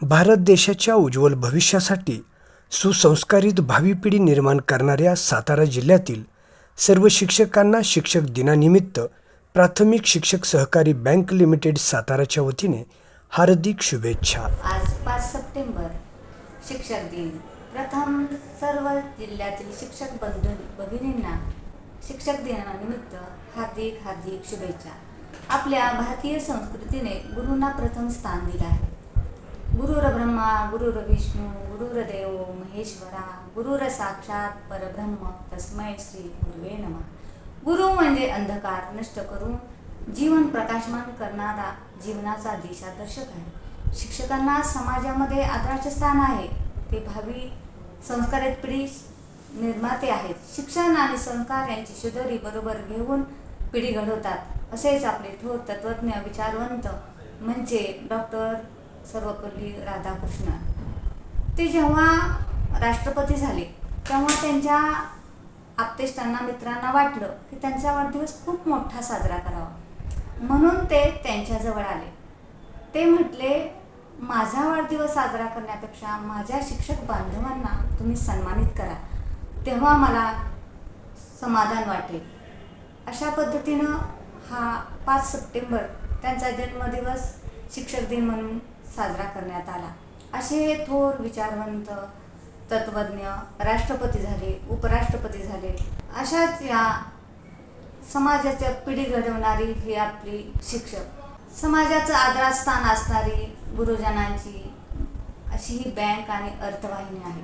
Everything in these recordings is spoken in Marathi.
भारत देशाच्या उज्ज्वल भविष्यासाठी सुसंस्कारित भावी पिढी निर्माण करणाऱ्या सातारा जिल्ह्यातील सर्व शिक्षकांना शिक्षक दिनानिमित्त प्राथमिक शिक्षक सहकारी बँक लिमिटेड साताराच्या वतीने हार्दिक शुभेच्छा। आज 5 सप्टेंबर शिक्षक दिन। प्रथम सर्व जिल्ह्यातील शिक्षक बंधू भगिनींना शिक्षक दिनानिमित्त हार्दिक हार्दिक शुभेच्छा। आपल्या भारतीय संस्कृतीने गुरूंना प्रथम स्थान दिले आहे। गुरुर्ब्रह्मा गुरुर्विष्णू गुरुर्देव महेश्वरा गुरुर साक्षात परब्रह्म तस्मै श्री गुरुवे नमः। गुरु म्हणजे अंधकार नष्ट करून जीवन प्रकाशमान करणारा जीवनाचा दिशादर्शक आहे। शिक्षकांना समाजामध्ये आदराचे स्थान आहे। ते भावी संस्कारित पिढी निर्माते आहेत। शिक्षण आणि संस्कार यांची शिदोरी बरोबर घेऊन पिढी घडवतात, असेच आपले थोर तत्वज्ञ विचारवंत म्हणजे डॉक्टर सर्वपल्ली राधाकृष्णन। ते जेव्हा राष्ट्रपती झाले तेव्हा त्यांच्या आप्तेष्टांना मित्रांना वाटलं की त्यांचा वाढदिवस खूप मोठा साजरा करावा, म्हणून ते त्यांच्याजवळ आले। ते म्हटले, माझा वाढदिवस साजरा करण्यापेक्षा माझ्या शिक्षक बांधवांना तुम्ही सन्मानित करा, तेव्हा मला समाधान वाटेल। अशा पद्धतीनं हा 5 सप्टेंबर त्यांचा जन्मदिवस शिक्षक दिन म्हणून साजरा करण्यात आला। असे थोर विचारवंत तत्वज्ञ राष्ट्रपती झाले, उपराष्ट्रपती झाले। अशाच या समाजाच्या पिढी घडवणारी ही आपली शिक्षक, समाजाचं आदरास्थान असणारी गुरुजनांची अशी ही बँक आणि अर्थवाहिनी आहे।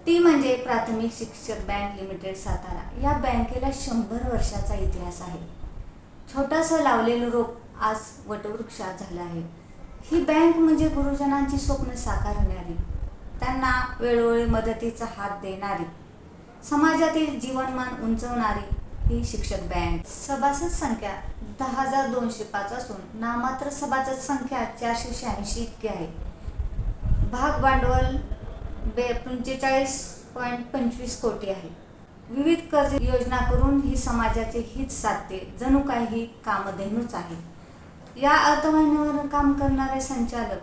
ती म्हणजे प्राथमिक शिक्षक बँक लिमिटेड सातारा। या बँकेला 100 वर्षाचा इतिहास आहे। छोटासा लावलेलं रोप आज वटवृक्ष झालं आहे। ही बँक म्हणजे गुरुजनांची स्वप्न साकारणारी, त्यांना वेळोवेळी मदतीचा हात देणारी, समाजातील जीवनमान उंचवणारी ही शिक्षक बँक। सभासद संख्या 10,205 असून नाममात्र सभासद संख्या 486 इतकी आहे। भाग भांडवल 45.25 कोटी आहे। विविध कर्ज योजना करून ही समाजाचे हित साधते, जणू काही कामधेनूच आहे। या अर्थवाहिनीवर काम करणारे संचालक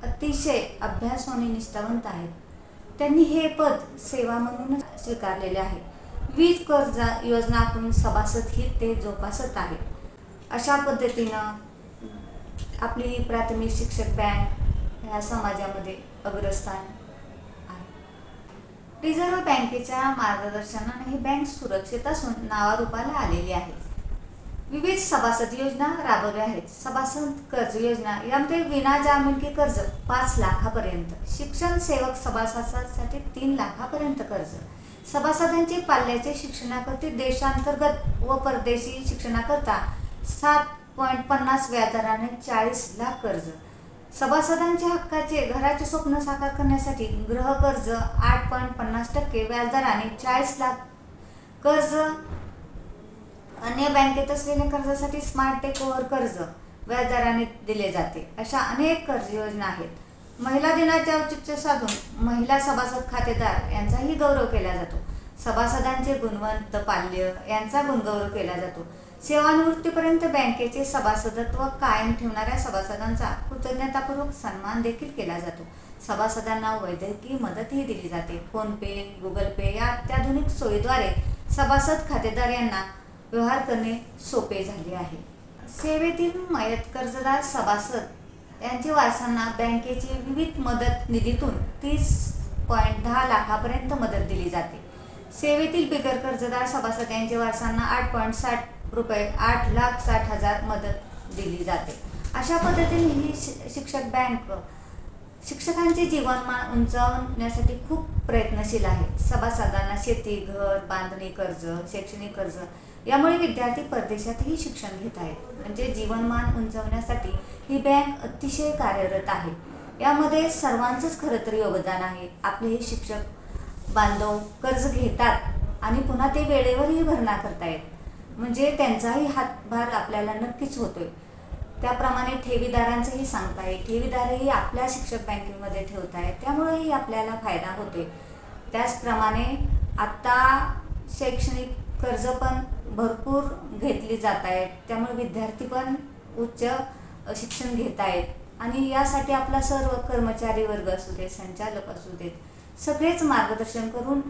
अतिशय अभ्यासू आणि निष्ठावंत आहेत। त्यांनी हे पद सेवा म्हणून स्वीकारलेले आहे। विविध कर्ज योजना करून सभासद हित ते जोपासत आहेत। अशा पद्धतीनं आपली प्राथमिक शिक्षक बँक ह्या समाजामध्ये अग्रस्थान आहे। रिझर्व्ह बँकेच्या मार्गदर्शनाने ही बँक सुरक्षित असून नावारूपाला आलेली आहे। विविध सभासद योजना राबवल्या आहेत। सभासद कर्ज योजना यामध्ये विना जामिनकी कर्ज 5 लाखापर्यंत, शिक्षण सेवक सभासदांसाठी 3 लाखापर्यंत कर्ज, सभासदांचे पाल्याचे शिक्षणाकरता देशांतर्गत व परदेशी शिक्षणाकरता 7.50 व्याजदराने 40 लाख कर्ज, सभासदांच्या हक्काचे घराचे स्वप्न साकार करण्यासाठी गृह कर्ज 8.50% व्याजदराने 40 लाख कर्ज, अन्य बँकेत असलेल्या कर्जासाठी स्मार्ट टेक ओव्हर कर्ज व्याजदराने दिले जाते। अशा अनेक कर्ज योजना आहेत। महिला दिनाचे औचित्य साधून महिला सभासद खातेदार यांचाही गौरव केला जातो। सभासदांचे गुणवंत पाल्य यांचा गुणगौरव केला जातो। सेवानिवृत्तीपर्यंत बँकेचे सभासदत्व कायम ठेवणाऱ्या सभासदांचा कृतज्ञतापूर्वक सन्मान देखील केला जातो। सभासदांना वैद्यकीय मदतही दिली जाते। फोन पे, गुगल पे या अत्याधुनिक सोयीद्वारे सभासद खातेदार यांना व्यवहार करणे सोपे झाले आहे। सेवेतील मयत कर्जदार सभासद यांच्या वारसांना बँकेची विविध मदत निधीतून 30.10 लाखापर्यंत मदत दिली जाते। सेवेतील बिगर कर्जदार सभासद यांच्या वारसांना 8.60 रुपये 8,60,000 मदत दिली जाते। अशा पद्धतीने ही शिक्षक बँक शिक्षकांचे जीवनमान उंचावण्यासाठी खूप प्रयत्नशील आहे। सभासदांना शेती, घर बांधणी कर्ज, शैक्षणिक कर्ज यामुळे विद्यार्थी परदेशातही शिक्षण घेत आहेत। म्हणजे जीवनमान उंचावण्यासाठी ही बँक अतिशय कार्यरत आहे। यामध्ये सर्वांचंच खरं तर योगदान आहे। आपले हे शिक्षक बांधव कर्ज घेतात आणि पुन्हा ते वेळेवरही भरणा करतायत, म्हणजे त्यांचाही हातभार आपल्याला नक्कीच होतोय। त्याप्रमाणे ठेवीदारांचंही सांगताय, ठेवीदारही आपल्या शिक्षक बँकेमध्ये ठेवत आहेत, त्यामुळेही आपल्याला फायदा होतोय। त्याचप्रमाणे आता शैक्षणिक कर्ज पण भरपूर घेतली जात आहेत, त्यामुळे विद्यार्थी पण उच्च शिक्षण घेत आहेत। आणि यासाठी आपला सर्व कर्मचारी वर्ग असू दे, संचालक असू देत, सगळेच मार्गदर्शन करून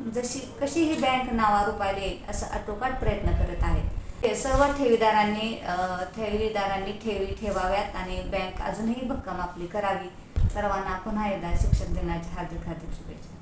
कशी ही बँक नावारूपाला येईल असं आटोकाट प्रयत्न करत आहेत. हे सर्व ठेवीदारांनी ठेवी ठेवाव्यात आणि बँक अजूनही भक्कम आपली करावी. सर्वांना पुन्हा एकदा शिक्षक दिनाच्या हार्दिक शुभेच्छा.